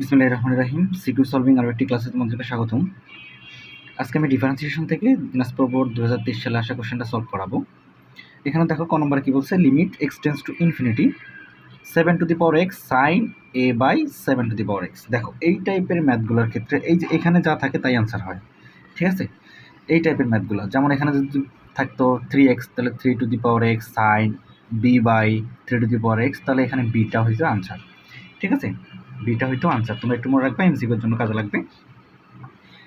বিসমিল্লাহির রহমানির রহিম। CQ solving আরও একটি ক্লাসে তোমাদেরকে স্বাগতম। আজকে আমি ডিফারেন্সিয়েশন থেকে দিনাজপুর বোর্ড 2023 সালে আসা কোশ্চেনটা সলভ করাবো। এখানে দেখো ক নম্বরে কী বলছে, limit x tends to infinity 7 to the power x sine a by 7 to the power x. দেখো এই টাইপের ম্যাথগুলোর ক্ষেত্রে এই যে এখানে যা থাকে তাই আনসার হয়, ঠিক আছে? এই টাইপের ম্যাথগুলো, যেমন এখানে যদি থাকতো 3x, তাহলে 3 to the power x sine b by 3 to the power x, তাহলে এখানে বিটা হইতো আনসার, ঠিক আছে? বিটা হইতো আনসার। তোমরা একটু মনে রাখবে, এমসিকিউর জন্য কাজে লাগবে।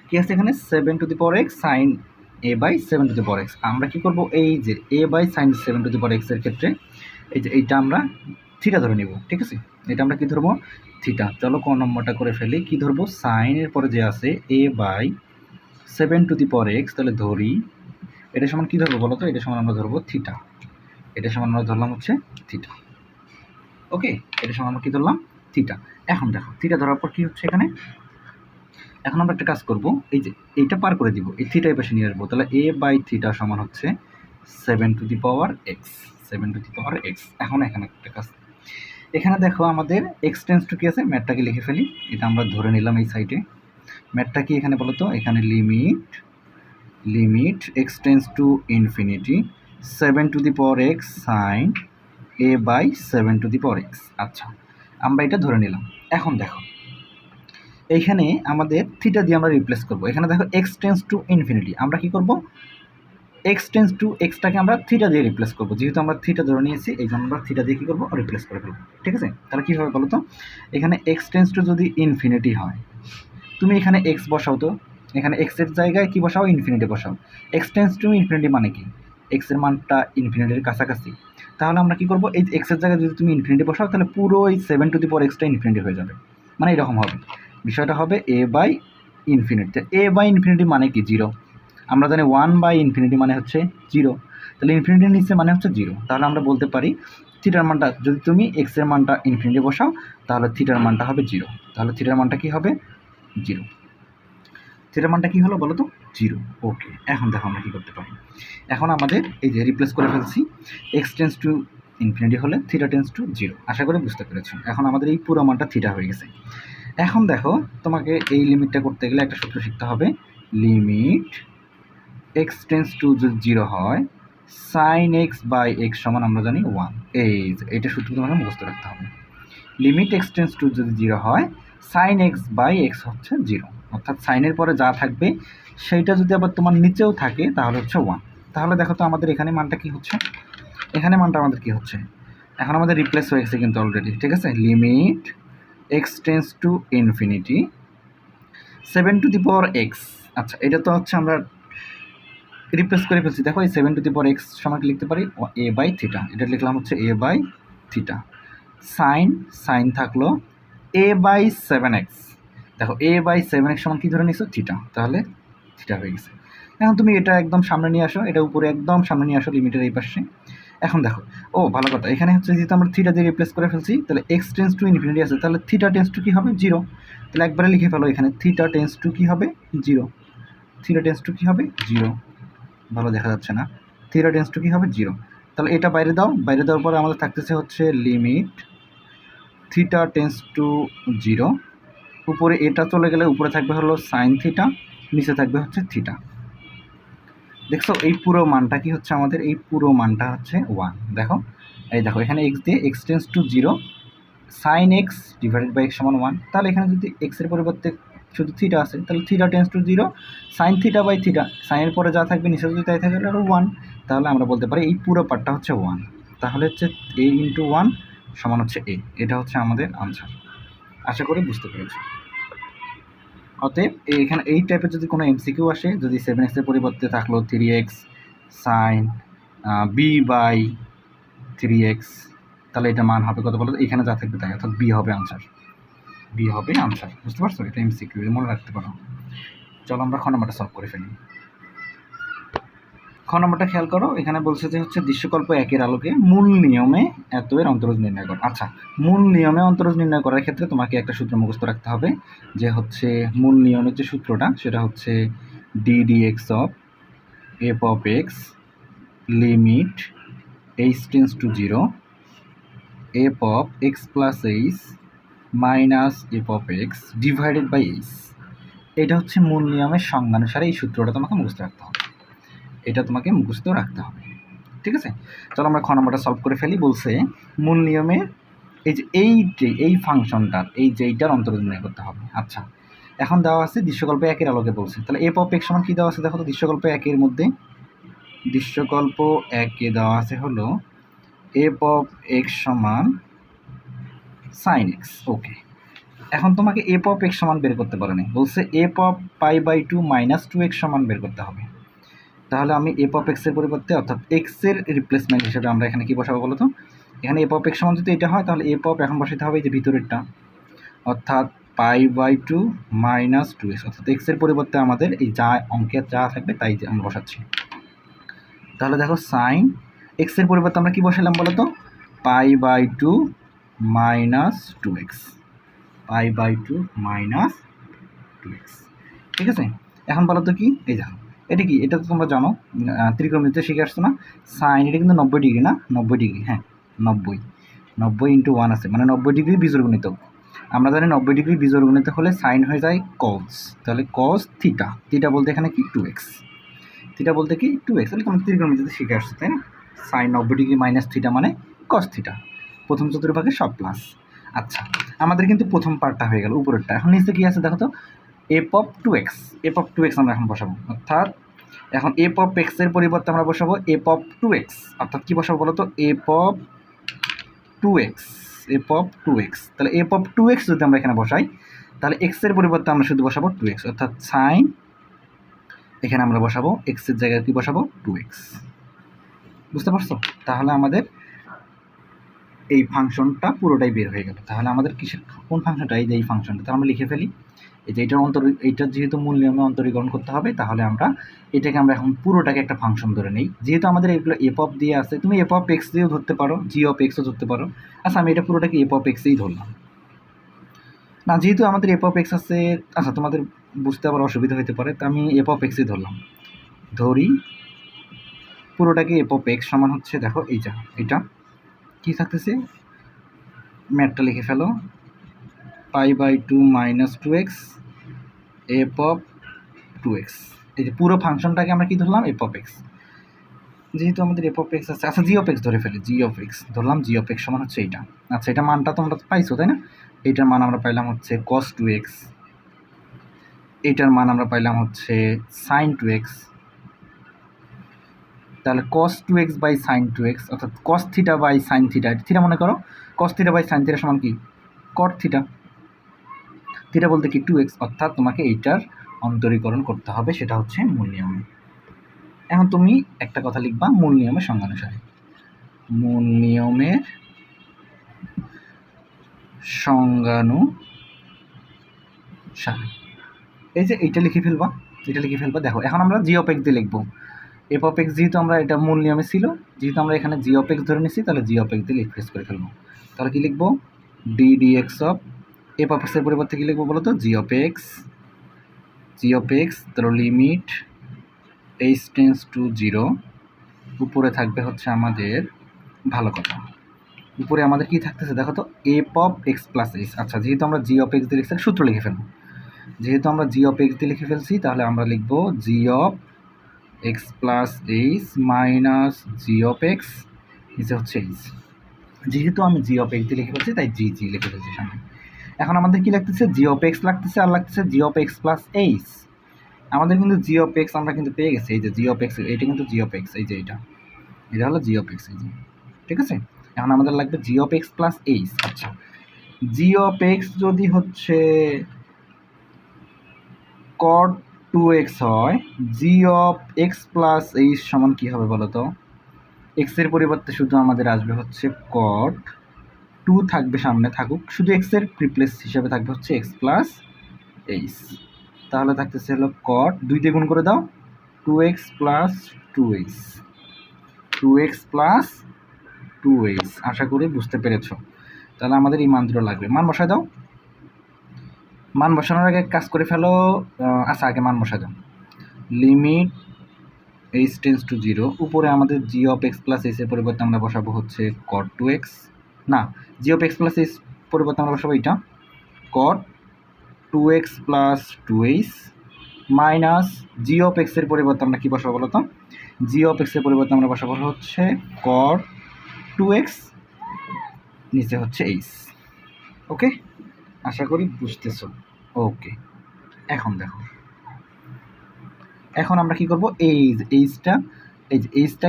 কি আছে এখানে, 7 to the power x sine a by 7 to the power x. আমরা কি করব, এই যে a by sine 7 to the power x এর ক্ষেত্রে এই যে এইটা আমরা থিটা ধরে নিব, ঠিক আছে? এটা আমরা কি ধরবো, থিটা। চলো ক নম্বরটা করে ফেলি। কি ধরবো, সাইনের পরে যে আছে a by 7 to the power x, তাহলে ধরি এটা সমান কি ধরবো বলো তো, এটা সমান আমরা ধরবো থিটা। এটা সমান আমরা ধরলাম হচ্ছে থিটা, ওকে? এটা সমান আমরা কি ধরলাম, থিটা। এখন দেখো থিটা ধরার পর কি হচ্ছে এখানে, এখন আমরা একটা কাজ করব, এই যে এইটা পার করে দিব, এই থিটা এই পাশে নিয়ে আসবো, তাহলে এ বাই থিটা সমান হচ্ছে 7 to the power x, 7 to the power x. এখন এখানে একটা কাজ, এখানে দেখো আমাদের এক্স টেন্স টু কি আছে, ম্যাথটাকে লিখে ফেলি। এটা আমরা ধরে নিলাম এই সাইডে। ম্যাথটা কি এখানে বলো তো, এখানে limit x tends to infinity 7 to the power x sine a by 7 to the power x. আচ্ছা, আমরা এটা ধরে নিলাম। এখন দেখো এইখানে আমাদের থিটা দিয়ে আমরা রিপ্লেস করব। এখানে দেখো এক্স টেন্স টু ইনফিনিটি, আমরা কি করব, এক্স টেন্স টু এক্সটাকে আমরা থিটা দিয়ে রিপ্লেস করব। যেহেতু আমরা থিটা ধরে নিয়েছি, এই জন্য আমরা থিটা দিয়ে কী করবো, রিপ্লেস করে ফেলবো, ঠিক আছে? তাহলে কী হবে বলো তো, এখানে এক্স টেন্স টু যদি ইনফিনিটি হয়, তুমি এখানে এক্স বসাও তো, এখানে এক্সের জায়গায় কি বসাও, ইনফিনিটি বসাও। এক্স টেন্স টু ইনফিনিটি মানে কি, এক্সের মানটা ইনফিনিটির কাছাকাছি। তাহলে আমরা কি করবো, এই এক্সের জায়গায় যদি তুমি ইনফিনিটি বসাও, তাহলে পুরো এই 7 টু দি পাওয়ার এক্সটা ইনফিনিটি হয়ে যাবে। মানে এরকম হবে বিষয়টা, হবে a by infinity. A by infinity মানে কি, জিরো। আমরা জানি 1 বাই ইনফিনিটি মানে হচ্ছে জিরো, তাহলে ইনফিনিটির নিচে মানে হচ্ছে জিরো। তাহলে আমরা বলতে পারি থিটার মানটা, যদি তুমি এক্সের মানটা ইনফিনিটি বসাও, তাহলে থিটার মানটা হবে জিরো। তাহলে থিটার মানটা কি হবে, জিরো। থিটার মানটা কি হলো বলো তো, জিরো। ওকে, এখন দেখো আমরা কি করতে পারি। এখন আমাদের এই যে রিপ্লেস করে ফেলছি, এক্স টেন্স টু ইনফিনিটি হলে থিটা টেন্স টু জিরো। আশা করি বুঝতে পেরেছো। এখন আমাদের এই পুরো মানটা থিটা হয়ে গেছে। এখন দেখো তোমাকে এই লিমিটটা করতে গেলে একটা সূত্র শিখতে হবে, লিমিট এক্স টেন্স টু যদি জিরো হয় সাইন এক্স বাই এক্স সমান আমরা জানি 1। এইটা সূত্র তোমাকে মুখস্থ রাখতে হবে। লিমিট এক্স টেন্স টু যদি জিরো হয় সাইন এক্স বাই এক্স হচ্ছে জিরো, অর্থাৎ সাইনের পরে যা থাকবে সেইটা যদি আবার তোমার নিচেও থাকে তাহলে হচ্ছে 1। তাহলে দেখো তো আমাদের এখানে মানটা কি হচ্ছে, এখানে মানটা আমাদের কি হচ্ছে, এখন আমাদের রিপ্লেস হয়ে গেছে কিন্তু অলরেডি, ঠিক আছে? Limit x tends to infinity 7 to the power x. আচ্ছা, এটা তো হচ্ছে আমরা রিপ্লেস করে ফেলছি। দেখো এই 7 টু দি পাওয়ার এক্স সমান লিখতে পারি এ বাই থিটা, এটা লিখলাম হচ্ছে এ বাই থিটা। সাইন থাকলো এ বাই 7x। দেখো এ বাই 7x সমান কী ধরে নিছো, থিটা, তাহলে থিটা হয়ে গেছে। এখন তুমি এটা একদম সামনে নিয়ে আসো, এটা উপরে একদম সামনে নিয়ে আসো লিমিটের এই পাশে। এখন দেখো, ও ভালো কথা, এখানে হচ্ছে যেহেতু আমরা থিটা দিয়ে রিপ্লেস করে ফেলছি, তাহলে এক্স টেন্স টু ইনফিনিটি আছে, তাহলে থিটা টেন্স টু কী হবে, জিরো। তাহলে একবারে লিখে ফেলো এখানে থিটা টেন্স টু কী হবে, জিরো। থিটা টেন্স টু কী হবে, জিরো। ভালো দেখা যাচ্ছে না, থিটা টেন্স টু কী হবে, জিরো। তাহলে এটা বাইরে দাও, বাইরে দেওয়ার পরে আমাদের থাকতেছে হচ্ছে limit theta tends to zero. উপরে এটা চলে গেলে উপরে থাকবে হলো সাইন থিটা, নিচে থাকবে হচ্ছে থিটা। দেখছো এই পুরো মানটা কি হচ্ছে আমাদের, এই পুরো মানটা হচ্ছে 1। দেখো এই দেখো এখানে এক্স দিয়ে x tends to zero sine x divided by x সমান 1। তাহলে এখানে যদি এক্সের পরিবর্তে শুধু থিটা আছে, তাহলে theta tends to zero sine theta by theta, সাইনের পরে যা থাকবে নিচে যদি তাই থাকে আরও 1। তাহলে আমরা বলতে পারি এই পুরো পার্টটা হচ্ছে 1। তাহলে হচ্ছে এ ইন্টু 1 সমান হচ্ছে এ। এটা হচ্ছে আমাদের আনসার। আশা করি বুঝতে পেরেছি। অতএব এখানে এই টাইপের যদি কোনো এমসিকিউ আসে, যদি 7x এর পরিবর্তে থাকলো 3x sign b by 3x, তাহলে এটা মান হবে কত বলো, এখানে যা থাকবে তাই, অর্থাৎ বি হবে আনসার। বি হবে আনসার, বুঝতে পারছো? এটা এমসিকিউ, মনে রাখতে পারো। চলো আমরা খ নম্বরটা সলভ করে ফেলি। খ নম্বরটা খেয়াল করো, এখানে বলছে যে হচ্ছে দৃশ্যকল্প একের আলোকে মূল নিয়মে এত এর অন্তরজ নির্ণয় করো। আচ্ছা, মূল নিয়মে অন্তরজ নির্ণয় করার ক্ষেত্রে তোমাকে একটা সূত্র মুখস্থ রাখতে হবে, যে হচ্ছে মূল নিয়মের যে সূত্রটা সেটা হচ্ছে d d x of f of x limit h tends to zero f of x plus h minus f of x divided by h. এটা হচ্ছে মূল নিয়মের সংজ্ঞানুসারে এই সূত্রটা তোমাকে মুখস্থ রাখতে হবে, এটা তোমাকে মুখস্থ রাখতে হবে। ঠিক আছে, চলো আমরা খ নম্বরটা সলভ করে ফেলি। বলছে মূল নিয়মে এই ফাংশনটার এইটার অন্তর্গত নির্ণয় করতে হবে। আচ্ছা, এখন দেওয়া আছে দৃশ্যকল্প একের আলোকে বলছে, তাহলে এফ অফ এক্স সমান কী দেওয়া আছে দেখো তো। দৃশ্যকল্প একের মধ্যে দৃশ্যকল্প একে দেওয়া আছে হলো এফ অফ এক্স সমান সাইন এক্স। ওকে, এখন তোমাকে এফ অফ এক্স সমান বের করতে পারে না, বলছে f of pi by two minus two x সমান বের করতে হবে। তাহলে আমি এফ অফ এক্সের পরিবর্তে অর্থাৎ এক্সের রিপ্লেসমেন্ট হিসেবে আমরা এখানে কী বসাবো বলো তো। এখানে এফ অফ এক্স সমান যদি এটা হয় তাহলে এফ অফ এখন বসাতে হবে এই যে ভিতরেরটা, অর্থাৎ pi by two minus two x, অর্থাৎ এক্সের পরিবর্তে আমাদের এই যা অঙ্কে যা থাকবে তাই আমরা বসাচ্ছি। তাহলে দেখো সাইন এক্সের পরিবর্তে আমরা কি বসালাম বলো তো, pi by two minus two x, pi by two minus two x. ঠিক আছে, এখন বলো তো কি, এই দেখো এটা কি, এটা তো তোমরা জানো ত্রিকোণমিতিতে শিখে আসছো না, সাইন এটা কিন্তু 90 ডিগ্রি না, 90 ডিগ্রি, হ্যাঁ 90 ইন্টু 1 আছে মানে 90 ডিগ্রি বীজগণিত। আমরা জানি 90 ডিগ্রি বীজগণিত হলে সাইন হয়ে যায় কজ, তাহলে কজ থিটা, থিটা বলতে এখানে কি 2x, থিটা বলতে কি 2x, তাহলে তোমরা ত্রিকোণমিতিতে শিখে আসছো তাই না। সাইন 90 ডিগ্রি মাইনাস থিটা মানে কজ থিটা, প্রথম চতুর্ভাগে সব প্লাস। আচ্ছা, আমাদের কিন্তু প্রথম পার্টটা হয়ে গেল উপরেরটা, এখন নিচে কি আছে দেখো তো, F of 2x, F of 2x আমরা এখন বসাবো, অর্থাৎ এখন এফ অফ এক্স এর পরিবর্তে আমরা বসাবো এফ অফ 2x, অর্থাৎ কি বসাবো বলো তো, F of 2x, F of 2x। তাহলে এফ অফ 2x যদি আমরা এখানে বসাই তাহলে এক্স এর পরিবর্তে আমরা শুধু বসাবো 2x, অর্থাৎ সাইন এখানে আমরা বসাবো এক্স এর জায়গায় কি বসাবো 2x। বুঝতে পারছো, তাহলে আমাদের এই ফাংশনটা পুরোটাই বের হয়ে গেল। তাহলে আমাদের কিসের কোন ফাংশনটা, এই যে এই ফাংশনটা, তাহলে আমরা লিখে ফেলি এই যে এইটার যেহেতু মূল নিয়মে অন্তরীকরণ করতে হবে, তাহলে আমরা এটাকে আমরা এখন পুরোটাকে একটা ফাংশন ধরে নেই। যেহেতু আমাদের এগুলো এফ অফ দিয়ে আছে, তুমি এফ অফ এক্স দিয়েও ধরতে পারো, জি অফ এক্সও ধরতে পারো। আচ্ছা, আমি এটা পুরোটাকে এফ অফ এক্সেই ধরলাম না, যেহেতু আমাদের এফ অফ এক্স আছে। আচ্ছা, তোমাদের বুঝতে আবার অসুবিধা হতে পারে, তো আমি এফ অফ এক্সই ধরলাম, ধরি পুরোটাকে এফ অফ এক্স সমান হচ্ছে দেখো এই যা এটা কী থাকতেছে, ম্যাথটা লিখে ফেলো, pi by two minus two x f of 2x। এই যে পুরো ফাংশনটাকে আমরা কি ধরলাম এফ অফ এক্স, যেহেতু আমাদের এফ অফ এক্স আছে। আচ্ছা, জি অফ এক্স ধরে ফেলি, জি অফ এক্স ধরলাম, জি অফ এক্স সমান হচ্ছে এইটা। আচ্ছা, এটা মানটা তোমরা পাইছো তাই না, এইটার মান আমরা পাইলাম হচ্ছে কস 2x, এইটার মান আমরা পাইলাম হচ্ছে সাইন 2x। তাহলে কস 2x বাই সাইন 2x, অর্থাৎ cos theta by sine theta, theta মনে করো, cos theta by sine theta সমান কি কট থিটা, থিটা বলতে কি 2x, অর্থাৎ তোমাকে এইটার অন্তরীকরণ করতে হবে, সেটা হচ্ছে মূল নিয়মে। এখন তুমি একটা কথা লিখবা মূল নিয়মের সংজ্ঞানুসারে, মূল নিয়মের সংজ্ঞানুসারে, এই যে এইটা লিখে ফেলবা, এটা লিখে ফেলবা। দেখো এখন আমরা জি অফ এক্স দিয়ে লিখবো, এফ অফ এক্স যেহেতু আমরা এটা মূল নিয়মে ছিল, যেহেতু আমরা এখানে জি অফ এক্স ধরে নিচ্ছি, তাহলে জি অফ এক্স দিয়ে রিপ্লেস করে ফেলবো। তাহলে কি লিখবো, d d x of f of এক্সের পরিবর্তে কী লিখবো বলো তো, g of x, g of x, তাহলে লিমিট এইচ টেন্স টু 0, উপরে থাকবে হচ্ছে আমাদের ভালো কথা, উপরে আমাদের কি থাকতেছে দেখো তো, F of x plus H. আচ্ছা, যেহেতু আমরা জি অফ এক্স দিয়ে লিখছি সূত্র লিখে ফেলবো, যেহেতু আমরা জি অফ এক্স দিয়ে লিখে ফেলছি তাহলে আমরা লিখবো g of x plus h minus g of x নিচে হচ্ছে এইচ। যেহেতু আমি জি অফ এক্স দিয়ে লিখে ফেলছি তাই জি জি লিখে ফেলছি সামনে। এখন আমাদের কি লাগতেছে, জি অফ এক্স লাগতেছে আর লাগতেছে জি অফ এক্স প্লাস এইচ। আমাদের কিন্তু জি অফ এক্স আমরা কিন্তু পেয়ে গেছি, এই যে জি অফ এক্স, এইটা কিন্তু জি অফ এক্স, এই যে এটা হলো জি অফ এক্স, এই যে ঠিক আছে। এখন আমাদের লাগবে জি অফ এক্স প্লাস এইচ। আচ্ছা, জি অফ এক্স যদি হচ্ছে কট 2x হয়, জি অফ এক্স প্লাস এইচ সমান কী হবে বলো তো, এক্সের পরিবর্তে শুধু আমাদের আসবে হচ্ছে কট 2 থাকবে সামনে, থাকুক শুধু এক্সের রিপ্লেস হিসাবে থাকবে হচ্ছে এক্স প্লাস এইচ। তাহলে থাকতেছে হলো কট 2 দিয়ে গুণ করে দাও, 2x plus 2h, 2x plus 2h। আশা করি বুঝতে পেরেছ। তাহলে আমাদের এই মান দুটো লাগবে, মান বসায় দাও। মান বসানোর আগে কাজ করে ফেলো, আচ্ছা আগে মান বসায় দাও, লিমিট এইচ টেন্স টু 0, উপরে আমাদের জি অফ এক্স প্লাস এইচের পরিবর্তে আমরা বসাবো হচ্ছে কট 2x, না জি অফ এক্স প্লাস এইচ পরিবর্তে আমরা বসাবো এইটা কট 2x plus 2h minus g of এক্সের পরিবর্তে আমরা কী বসাবো বলো তো? জি অফ এক্সের পরিবর্তে আমরা বসাবো হচ্ছে কট 2x, নিচে হচ্ছে এইচ। ওকে, আশা করি বুঝতেছো। ওকে, এখন দেখো, এখন আমরা কি করব, এইচটা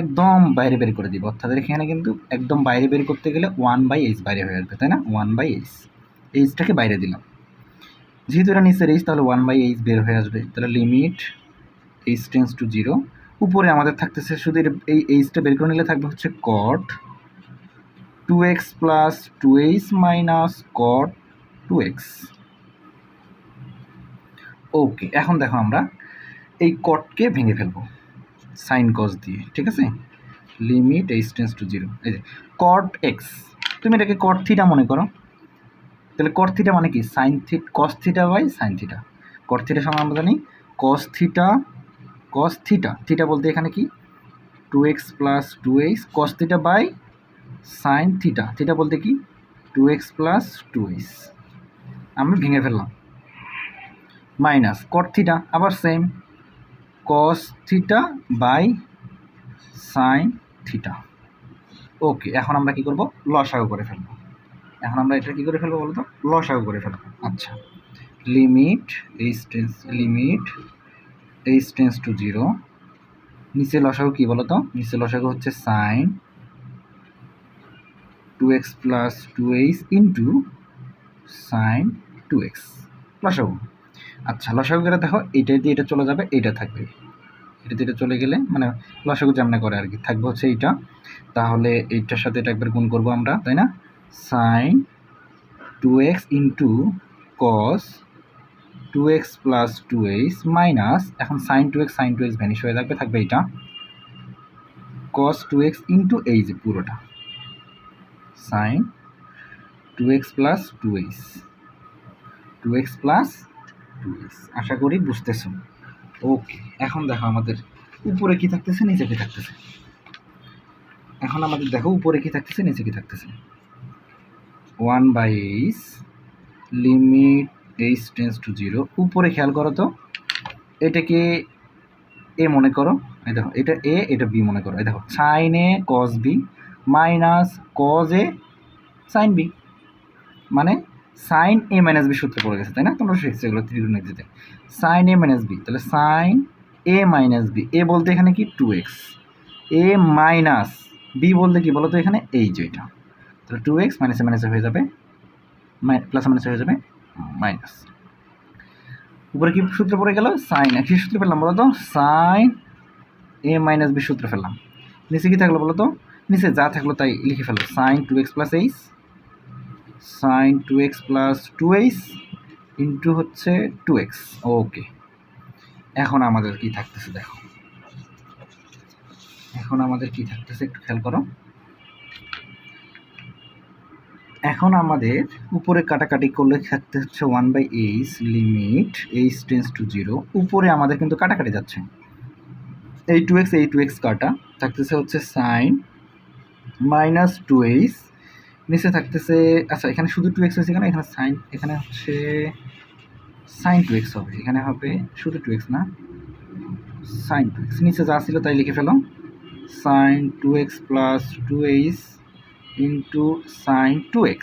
একদম বাইরে বের করে দিব, অর্থাৎ এখানে কিন্তু একদম বাইরে বের করতে গেলে 1/h বাইরে হয়ে আসবে, তাই না? 1/h, এইচটাকে বাইরে দিলাম, যেহেতু এটা নিচের এইচ তাহলে 1/h বের হয়ে আসবে। তাহলে লিমিট এইচ টেন্স টু 0, উপরে আমাদের থাকতেছে শুধু এই এইচটা বের করে নিলে থাকবে হচ্ছে কট 2x প্লাস 2h মাইনাস কট 2x। ওকে, এখন দেখো আমরা এই কটকে ভেঙে ফেলবো সাইন কস দিয়ে, ঠিক আছে? লিমিট এইচ টেন্স টু 0, এই যে কট এক্স, তুমি এটাকে কট থিটা মনে করো, তাহলে কট থিটা মানে কি? Sine theta, cos theta by sine theta. Cot থিটার সঙ্গে আমরা জানি কস থিটা, থিটা বলতে এখানে কি 2x plus 2h, cos theta by sine theta, theta বলতে কি 2x প্লাস 2h। আমরা ভেঙে ফেললাম, মাইনাস কট থিটা, আবার same cos theta by sine theta. Okay, এখন আমরা কি করব, লসাগু করে ফেলবো। এখন আমরা এটা কি করে ফেলবো বলতো? লসাগু করে ফেলবো। আচ্ছা, লিমিট এইচ টেন্স টু 0, নিচে লসাগু কি বলতো? নিচে লসাগু হচ্ছে sign 2x plus 2h into sine 2x, লসাগু। আচ্ছা, লসাগু করে দেখো, এইটা দিয়ে এটা চলে যাবে, এইটা থাকবে, এটা দিয়ে এটা চলে গেলে মানে লসাগু যেমন করে আর কি, থাকবে হচ্ছে এইটা। তাহলে এইটার সাথে এটা একবার গুণ করবো আমরা, তাই না? Sine 2x into cos 2x plus 2h minus, এখন সাইন 2x ভ্যানিশ হয়ে থাকবে, থাকবে এইটা কস 2x ইন্টু এই যে পুরোটা sign 2x plus 2x plus 2h। আশা করি বুঝতেছো। ওকে, এখন দেখো আমাদের উপরে কি থাকতেছে, নিচে কি থাকতেছে। এখন আমাদের দেখো উপরে কি থাকতেছে, নিচে কি থাকতেছে। 1/h limit h tends to 0, উপরে খেয়াল করো তো, এটাকে এ মনে করো, এই দেখো এটা এ, এটা বি মনে করো, এই দেখো sine a cos b minus cos a sine b, মানে সাইন এ মাইনাস বি সূত্রে পড়ে গেছে, তাই না? তোমরা শিখছো এগুলো ত্রিকোণমিতিতে, সাইন এ মাইনাস বি, তাহলে sine a minus b, a বলতে এখানে কি 2x, এ মাইনাস বি বলতে কি বলো তো এখানে এই যে এটা, তাহলে 2x মাইনাসে মাইনাসে হয়ে যাবে, প্লাস মাইনাসে হয়ে যাবে মাইনাস। উপরে কি সূত্র পড়ে গেল? সাইন, কি সূত্র পেলাম বলো তো? সাইন এ মাইনাস বি সূত্র ফেললাম। নিচে কি থাকলো বলো তো? নিচে যা থাকলো তাই লিখে ফেলো, sine 2x plus h, sine 2x plus 2h into হচ্ছে 2x। ওকে, এখন আমাদের কি থাকতেছে দেখো, এখন আমাদের কি থাকতেছে একটু খেয়াল করো। এখন আমাদের উপরে কাটাকাটি করলে থাকতে হচ্ছে 1/h limit h tends to 0, উপরে আমাদের কিন্তু কাটাকাটি যাচ্ছে, এই 2x কাটা থাকতেছে হচ্ছে সাইন মাইনাস 2h, নিচে থাকতেছে, আচ্ছা এখানে শুধু 2x হয়েছে কেন, এখানে সাইন, এখানে হচ্ছে সাইন 2x হবে, এখানে হবে শুধু 2x না, সাইন 2x, নিচে যা ছিল তাই লিখে ফেলো, sine 2x plus 2h into sine 2x।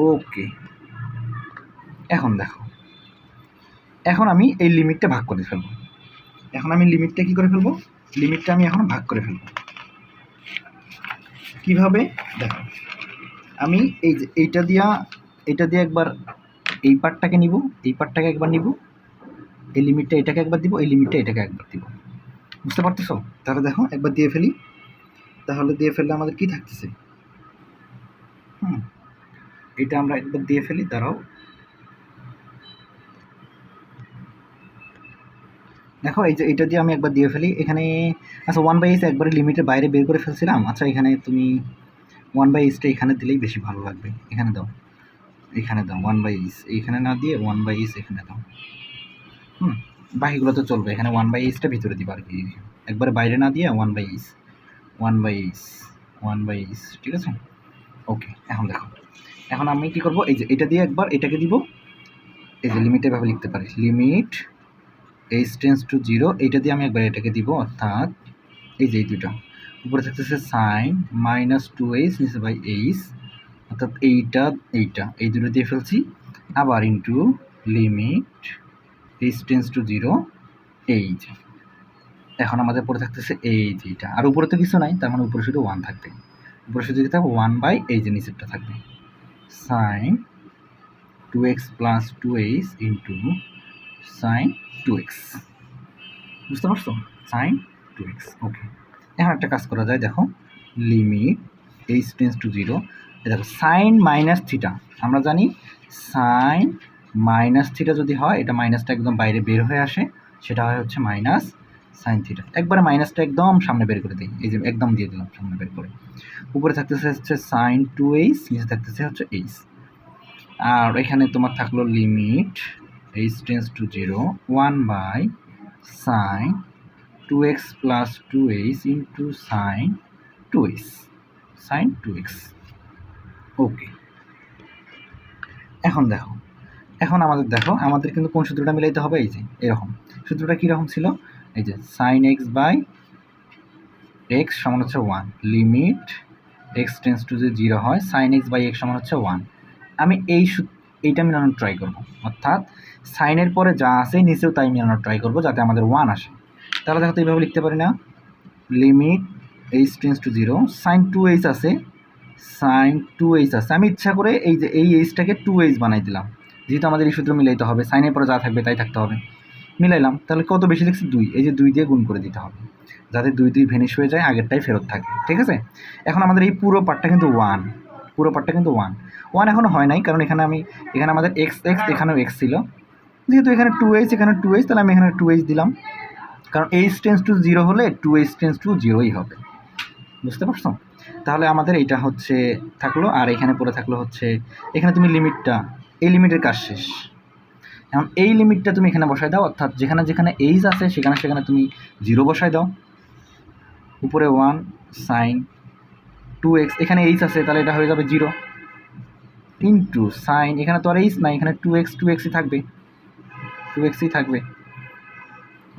Okay, এখন দেখো, এখন আমি এই লিমিটটা ভাগ করে ফেলবো, এখন আমি লিমিটটা কি করে ফেলবো, লিমিটটা আমি এখন ভাগ করে ফেলবো। কিভাবে দেখো, আমি এই যে এইটা দিয়ে একবার এই পার্টটাকে নিব, এই পার্টটাকে একবার নিব, এই লিমিটটা এটাকে একবার দিব, এই লিমিটটা এটাকে একবার দিব, বুঝতে পারতেছো? তাহলে দেখো একবার দিয়ে ফেলি, তাহলে দিয়ে ফেললে আমাদের কি থাকতেছে, এটা আমরা একবার দিয়ে ফেলি, দাঁড়াও দেখো, এই যে এটা দিয়ে আমি একবার দিয়ে ফেলি এখানে। আচ্ছা 1/h একবারে লিমিটের বাইরে বের করে ফেলছিলাম, আচ্ছা এখানে তুমি 1/hটা এখানে দিলেই বেশি ভালো লাগবে, এখানে দাও, এখানে দাও 1/h, এইখানে না দিয়ে 1/h এখানে দাও, বাকিগুলো তো চলবে, এখানে 1/hটা ভিতরে দিবা আর কি, একবারে বাইরে না দিয়ে 1/h, ঠিক আছে? ওকে, এখন দেখো এখন আমি কি করব, এই যে এটা দিয়ে একবার এটাকে দিব, এই যে লিমিট এভাবে লিখতে পারি, লিমিট এইচ টেন্স টু 0, এইটা দিয়ে আমি একবার এটাকে দিব, অর্থাৎ এই যে এই দুটো উপরে থাকতেছে সাইন -2h নিচে বাই এইচ, অর্থাৎ এইটা এই দুটো দিয়ে ফেলছি, আবার into limit h tends to 0, এই যে এখন আমাদের পরে থাকতেছে এই যে এটা, আর উপরে তো কিছু নাই, তার মানে উপরে শুধু 1 থাকবে, উপরে শুধু কি থাকবে 1 বাই এই যে নিচেরটা থাকবে sign 2x plus 2h into sine 2x, বুঝতে পারছো, সাইন 2x। ওকে, এখন একটা কাজ করা যায়, দেখো লিমিট এইচ টেন্স টু 0, দেখো সাইন মাইনাস থিটা, আমরা জানি সাইন মাইনাস থিটা যদি হয়, এটা মাইনাসটা একদম বাইরে বের হয়ে আসে, সেটা হয় হচ্ছে মাইনাস সাইন থিটা, একবারে মাইনাসটা একদম সামনে বের করে দিই, এই যে একদম দিয়ে দিলাম সামনে বের করে, উপরে থাকতেছে হচ্ছে সাইন 2h, নিচে থাকতেছে হচ্ছে এইচ, আর এখানে তোমার থাকলো limit h tends to 0 1 by sine 2x plus 2h into sine 2x, sine 2x। Okay, এখন দেখো, এখন আমাদের কিন্তু কোন সূত্রটা মিলাইতে হবে, এই যে এরকম সূত্রটা কীরকম ছিল, এই যে সাইন এক্স বাই এক্স সমান হচ্ছে 1, লিমিট এক্স টেন্স টু যে 0 হয়, সাইন এক্স বাই এক্স সমান হচ্ছে 1। আমি এইটা মিলানোর ট্রাই করব, অর্থাৎ সাইনের পরে যা আছে নিচেও তাই মিলানোর ট্রাই করব, যাতে আমাদের 1 আসে। তাহলে দেখো তো এইভাবে লিখতে পারি না, limit h tends to 0, sine 2h আছে, সাইন 2h আছে, আমি ইচ্ছা করে এই যে এই এইচটাকে 2h বানাই দিলাম, যেহেতু আমাদের এই সূত্র মিলাইতে হবে, সাইনের পরে যা থাকবে তাই থাকতে হবে, মিলাইলাম, তাহলে কত বেশি লিখছি 2, এই যে 2 দিয়ে গুণ করে দিতে হবে, যাতে 2 ভেনিশ হয়ে যায়, আগেরটাই ফেরত থাকে, ঠিক আছে। এখন আমাদের এই পুরো পার্টটা কিন্তু 1, পুরো পার্টটা কিন্তু 1 এখনও হয় নাই, কারণ এখানে আমাদের এক্স এখানেও এক্স ছিল, যেহেতু এখানে 2h এখানে 2h, তাহলে আমি এখানে 2h দিলাম, কারণ এইচ টেন্স টু 0 হলে 2h টেন্স টু 0ই হবে, বুঝতে পারছো। তাহলে আমাদের এইটা হচ্ছে থাকলো, আর এখানে পরে থাকলো হচ্ছে, এখানে তুমি লিমিটটা, এই লিমিটের কাজ শেষ, এখন এই লিমিটটা তুমি এখানে বসায় দাও, অর্থাৎ যেখানে যেখানে এইচ আছে সেখানে তুমি 0 বসায় দাও, উপরে 1 সাইন 2x, এখানে এইচ আছে তাহলে এটা হয়ে যাবে 0 ইন্টু সাইন, এখানে তো আর এইচ নাই, এখানে 2xই থাকবে, 2xই থাকবে।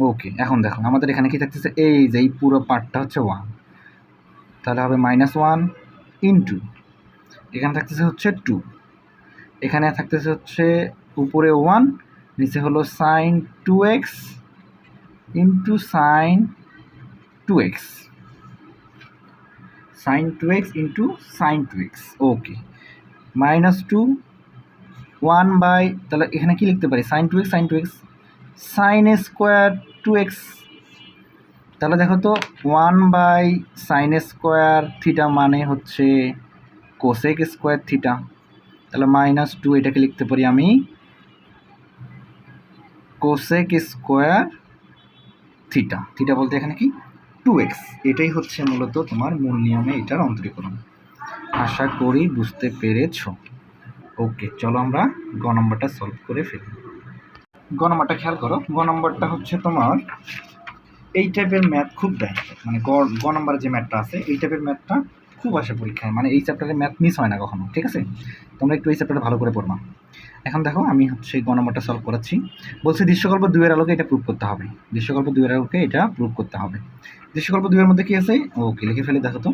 ওকে, এখন দেখো আমাদের এখানে কি থাকতেছে, এই যে এই পুরো পার্টটা হচ্ছে 1, তাহলে হবে -1 ইন্টু, এখানে থাকতেছে হচ্ছে 2, এখানে থাকতেছে হচ্ছে উপরে 1, নিচে হলো sine 2x into sine 2x, sine 2x into sine 2x। Okay, -2 1 by, তাহলে এখানে কি লিখতে পারি, sign 2x sine square 2x, তাহলে দেখো তো 1 বাই সাইন স্কোয়ার থিটা মানে হচ্ছে কোসেক স্কোয়ার থিটা, তাহলে -2 এটাকে লিখতে পারি আমি কোসেক স্কোয়ার থিটা, থিটা বলতে এখানে কি 2x, এটাই হচ্ছে মূলত তোমার মূল নিয়মে এটার অন্তরীকরণ। আশা করি বুঝতে পেরেছ। ওকে, চলো আমরা গ নম্বরটা সলভ করে ফেলি। গ নম্বরটা খেয়াল করো, গ নম্বরটা হচ্ছে তোমার এই টাইপের ম্যাথ খুব দেয়, মানে গ নম্বরের যে ম্যাথটা আছে এই টাইপের ম্যাথটা খুব আসে পরীক্ষায়, মানে এই চ্যাপ্টারের ম্যাথ মিস হয় না কখনো, ঠিক আছে। তোমরা একটু এই চ্যাপ্টারটা ভালো করে পড়বা। এখন দেখো আমি হচ্ছে গ নম্বরটা সলভ করাচ্ছি, বলছি দৃশ্যকল্প 2 এর আলোকে এটা প্রুভ করতে হবে, দৃশ্যকল্প 2 এর আলোকে এটা প্রুভ করতে হবে। দৃশ্যকল্প 2 এর মধ্যে কি আছে, ওকে লিখে ফেলে, দেখো তো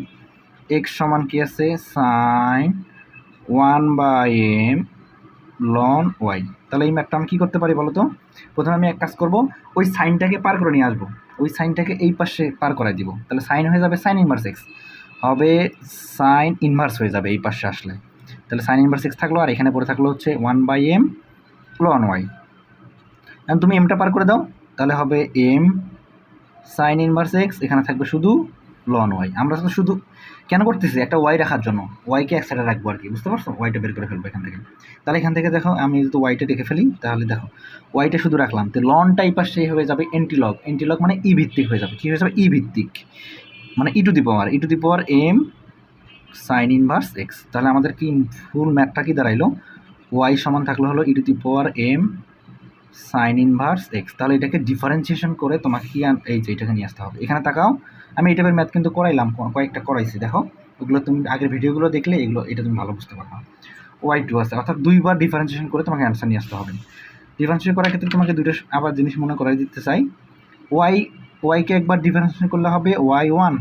x সমান কি আছে, সাইন 1/m লন y, তাহলে এই ম্যাথটা আমি কী করতে পারি বলো তো, প্রথমে আমি এক কাজ করব, ওই সাইনটাকে পার করে নিয়ে আসবো, ওই সাইনটাকে এই পাশে পার করাই দিব, তাহলে সাইন হয়ে যাবে সাইন ইনভার্স এক্স, হবে সাইন ইনভার্স হয়ে যাবে এই পাশে আসলে, তাহলে সাইন ইনভার্স এক্স থাকলো, আর এখানে পরে থাকলো হচ্ছে 1/m লন y, এখন তুমি এমটা পার করে দাও, তাহলে হবে m সাইন ইনভার্স এক্স, এখানে থাকবে শুধু লন ওয়াই। আমরা তো শুধু কেন করতেছি, একটা ওয়াই রাখার জন্য, ওয়াইকে এক সাইডে রাখবো আর কি, বুঝতে পারছো, ওয়াইটা বের করে ফেলবো এখান থেকে। তাহলে এখান থেকে দেখো আমি যদি ওয়াইটা রেখে ফেলি, তাহলে দেখো ওয়াইটা শুধু রাখলাম, তো লনটা এই পাশে হয়ে যাবে এন্টিলগ, এন্টিলগ মানে ই ভিত্তিক হয়ে যাবে, কী হয়ে যাবে ই ভিত্তিক, মানে e to the power m sine inverse x. তাহলে আমাদের কি ফুল ম্যাথটা কি দাঁড়াইলো, ওয়াই সমান থাকলো হলো e to the power m sine inverse x. তাহলে এটাকে ডিফারেন্সিয়েশন করে তোমাকে কি এই যে এটাকে নিয়ে আসতে হবে। এখানে তাকাও, আমি এই টাইপের ম্যাথ কিন্তু করাইলাম, কয়েকটা করাইছি, দেখো ওগুলো তুমি আগের ভিডিওগুলো দেখলে এটা তুমি ভালো বুঝতে পারবা। y2 আছে, অর্থাৎ দুইবার ডিফারেন্সিয়েশন করে তোমাকে অ্যান্সার নিয়ে আসতে হবে। ডিফারেন্সিয়েশন করার ক্ষেত্রে তোমাকে দুইটা আবার জিনিস মনে করাই দিতে চাই। ওয়াইকে একবার ডিফারেন্সিয়েশন করলে হবে y1,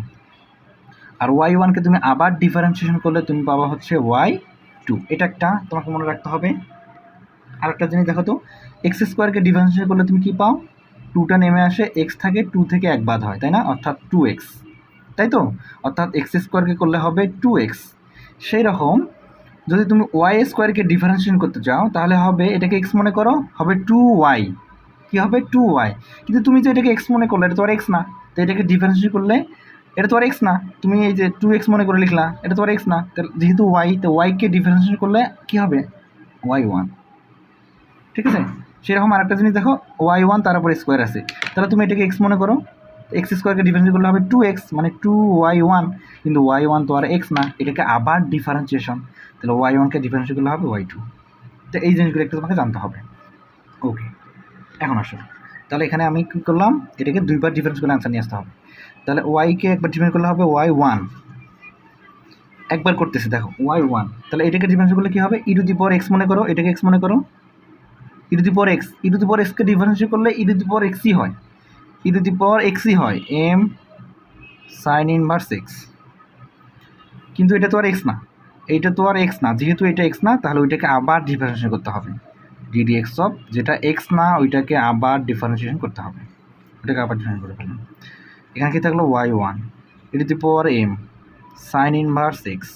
আর y1কে তুমি আবার ডিফারেন্সিয়েশন করলে তুমি পাবা হচ্ছে y2। এটা একটা তোমাকে মনে রাখতে হবে। আরেকটা জিনিস দেখো তো, এক্স স্কোয়ারকে ডিফারেন্সিয়েশন করলে তুমি কি পাও, 2টা নেমে আসে, এক্স থাকে, 2 থেকে 1 বাদ হয়, তাই না, অর্থাৎ 2x, তাই তো, অর্থাৎ এক্স স্কোয়ারকে করলে হবে 2x। সেই রকম যদি তুমি ওয়াই স্কোয়ারকে ডিফারেন্সিয়েশন করতে চাও তাহলে হবে, এটাকে এক্স মনে করো, হবে 2y, কি হবে 2y। কিন্তু তুমি যে এটাকে এক্স মনে করলে এটা তো আর এক্স না, তো এটাকে ডিফারেন্সিয়েশন করলে এটা তো আর এক্স না, তুমি এই যে 2x মনে করে লিখলা, এটা তো আর এক্স না, যেহেতু ওয়াই, তো ওয়াইকে ডিফারেন্সিয়েশন করলে কি হবে y1, ঠিক আছে। সেরকম আরেকটা জিনিস দেখো, y1 তার উপর স্কোয়ার আছে, তাহলে তুমি এটাকে এক্স মনে করো, এক্স স্কোয়ারকে ডিফারেন্সিয়েশন করলে হবে 2x, মানে 2y1, কিন্তু y1 তো আর এক্স না, এটাকে আবার ডিফারেন্সিয়েশন, তাহলে y1কে ডিফারেন্সিয়েশন করলে হবে y2। তো এই জিনিসগুলো একটু তোমাকে জানতে হবে। ওকে, এখন আসো, তাহলে এখানে আমি কী করলাম, এটাকে দুইবার ডিফারেন্স করে আনসার নিয়ে আসতে হবে। তাহলে ওয়াইকে একবার ডিফারেন্স করলে হবে y1, একবার করতেছি দেখো y1, তাহলে এটাকে ডিফারেন্স করলে কী হবে, ই টু দি পাওয়ার এক্স মনে করো, এটাকে এক্স মনে করো, e to the power x, e to the power এক্সকে ডিফারেন্সিয়েট করলে ই টু দি পাওয়ার এক্সই হয়, ই টু দি পাওয়ার এক্সই হয় এম সাইন ইনভার্স এক্স। কিন্তু এটা তো আর এক্স না, এইটা তো আর এক্স না, যেহেতু এটা এক্স না তাহলে ওইটাকে আবার ডিফারেন্সিয়েশন করতে হবে, ডিডি এক্স অফ, যেটা এক্স না ওইটাকে আবার ডিফারেন্সিয়েশন করতে হবে, ওইটাকে আবার ডিফারেন্সিয়েশন করে ফেললাম। এখানে কী থাকলো y1 e to the power m sine inverse x.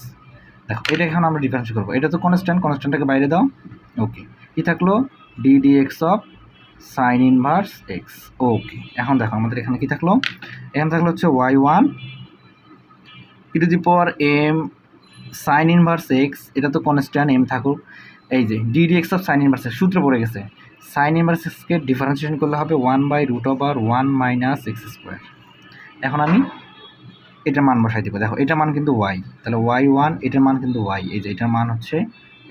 দেখো এটা এখন আমরা ডিফারেন্সিয়েট করবো, এটা তো কনস্ট্যান্ট, কনস্ট্যান্টটাকে বাইরে দাও। ওকে, কী থাকলো d d x of sine inverse x. Okay, এখন দেখো আমাদের এখানে কী থাকলো, এখানে থাকলো হচ্ছে y1 e to the power m sine inverse x, এটা তো কনস্ট্যান্ট, এম থাকুক, এই যে d d x of sine inverse x, সূত্র পড়ে গেছে, সাইন ইনভার্স এক্সকে ডিফারেন্সিয়েশন করলে হবে 1/√1 মাইনাস এক্স স্কোয়ার। এখন আমি এটার মান বসাই দেবো, দেখো এটার মান কিন্তু y, তাহলে y1 এটার মান কিন্তু y, এই যে এটার মান হচ্ছে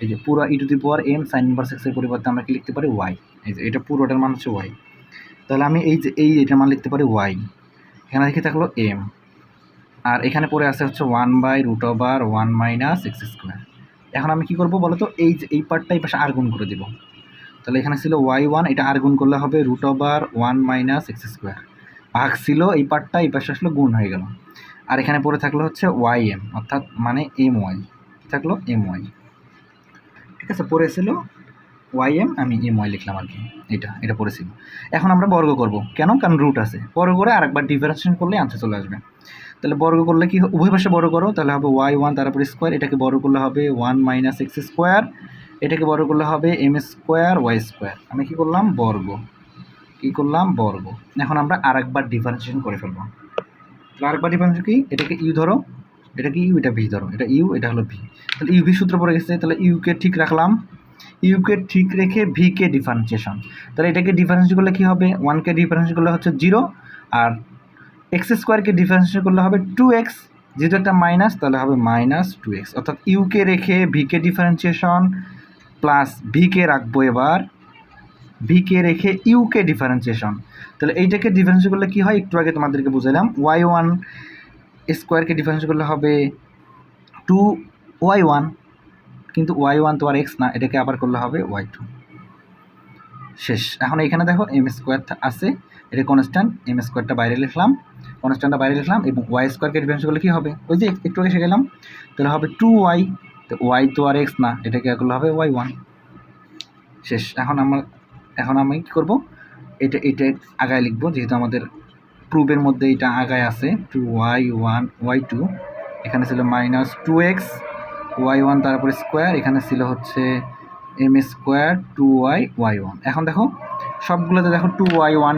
এই যে পুরো e to the power m sine inverse এক্সের পরিবর্তে আমরা কি লিখতে পারি y, এই যে এটা পুরোটার মান হচ্ছে y, তাহলে আমি এই যে এটার মান লিখতে পারি y, এখানে লিখে থাকলো m, আর এখানে পড়ে আছে হচ্ছে 1/√1 মাইনাস এক্স স্কোয়ার। এখন আমি কী করবো বলো তো, এই যে এই পার্টটা এই পাশে আর গুণ করে দেবো, তাহলে এখানে ছিল y1, এটা আর গুণ করলে হবে √1 মাইনাস এক্স স্কোয়ার, ভাগ ছিল এই পার্টটা এই পাশে আসলে গুণ হয়ে গেল, আর এখানে পড়ে থাকলো হচ্ছে ym, অর্থাৎ মানে my, কী থাকলো my, ঠিক আছে, পড়েছিল ym, আমি my লিখলাম আর কি, এটা পড়েছিল। এখন আমরা বর্গ করব, কেন, কারণ রুট আছে, বর্গ করে আরেকবার ডিফারেন্সিয়েশন করলে আনসার চলে আসবে। তাহলে বর্গ করলে কি, উভয় পাশে বর্গ করো, তাহলে হবে y1 তারপর স্কোয়ার, এটাকে বর্গ করলে হবে 1 মাইনাস এক্স স্কোয়ার, এটাকে বর্গ করলে হবে এম স্কোয়ার ওয়াই স্কোয়ার। আমি কী করলাম, বর্গ। এখন আমরা আরেকবার ডিফারেন্সিয়েশন করে ফেলবো। আরেকবার ডিফারেন্সিয়েশন কি, এটাকে ইউ ধরো, এটা কি ইউ, এটা ভি ধরো, এটা ইউ, এটা হলো ভি, তাহলে ইউ ভি সূত্র পড়ে গেছে, তাহলে ইউকে ঠিক রাখলাম, ইউকে ঠিক রেখে ভিকে ডিফারেন্সিয়েশন, তাহলে এটাকে ডিফারেন্সিয়েট করলে কী হবে, 1কে ডিফারেন্সিয়েট করলে হচ্ছে 0, আর এক্স স্কোয়ারকে ডিফারেন্সিয়েট করলে হবে 2x, যেহেতু একটা মাইনাস তাহলে হবে মাইনাস 2x, অর্থাৎ ইউকে রেখে ভিকে ডিফারেন্সিয়েশন প্লাস ভিকে রাখবো, এবার ভিকে রেখে ইউকে ডিফারেন্সিয়েশন, তাহলে এইটাকে ডিফারেন্সিয়েট করলে কী হয়, একটু আগে তোমাদেরকে বুঝাইলাম, y1 স্কোয়ারকে ডিফারেন্সিয়েট করলে হবে 2y1, কিন্তু y1 তো আর এক্স না, এটাকে আবার করলে হবে y2, শেষ। এখন এখানে দেখো এম স্কোয়ার আছে, এটা কনস্ট্যান্ট, এম স্কোয়ারটা বাইরে লিখলাম, কনস্ট্যান্টটা বাইরে লিখলাম, এবং ওয়াই স্কোয়ারকে ডিফারেন্স করলে কী হবে, ওই যে একটু আগে শিখে গেলাম, তাহলে হবে 2y, তো ওয়াই তো আর এক্স না, এটাকে করলে হবে y1, শেষ। এখন আমি কী করবো, এটা আগায় লিখবো, যেহেতু আমাদের প্রুফের মধ্যে এটা আগায় আছে, 2y1 y2, এখানে ছিল মাইনাস 2x y1 তারপরে স্কোয়ার, এখানে ছিল হচ্ছে এম স্কোয়ার 2y y1। এখন দেখো সবগুলোতে দেখো 2y1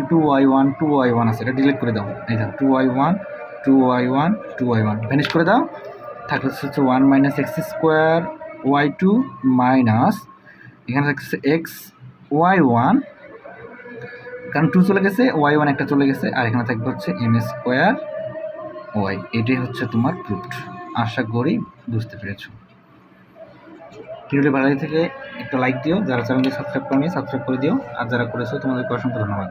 আছে, এটা ডিলিট করে দাও, এই দেখো 2y1 ভ্যানিশ করে দাও, থাকলে হচ্ছে 1 minus x square y2 minus এখানে থাকছে এক্স y1, কারণ 2 চলে গেছে, y1 একটা চলে গেছে, আর এখানে থাকবে হচ্ছে এম স্কোয়ার ওয়াই। এটাই হচ্ছে তোমার প্রুফড। আশা করি বুঝতে পেরেছো। ভিডিওটি ভালো লাগে থেকে একটা লাইক দিও, যারা চ্যানেলটি সাবস্ক্রাইব করেনি সাবস্ক্রাইব করে দিও, আর যারা করেছো তোমাদেরকে অসংখ্য ধন্যবাদ।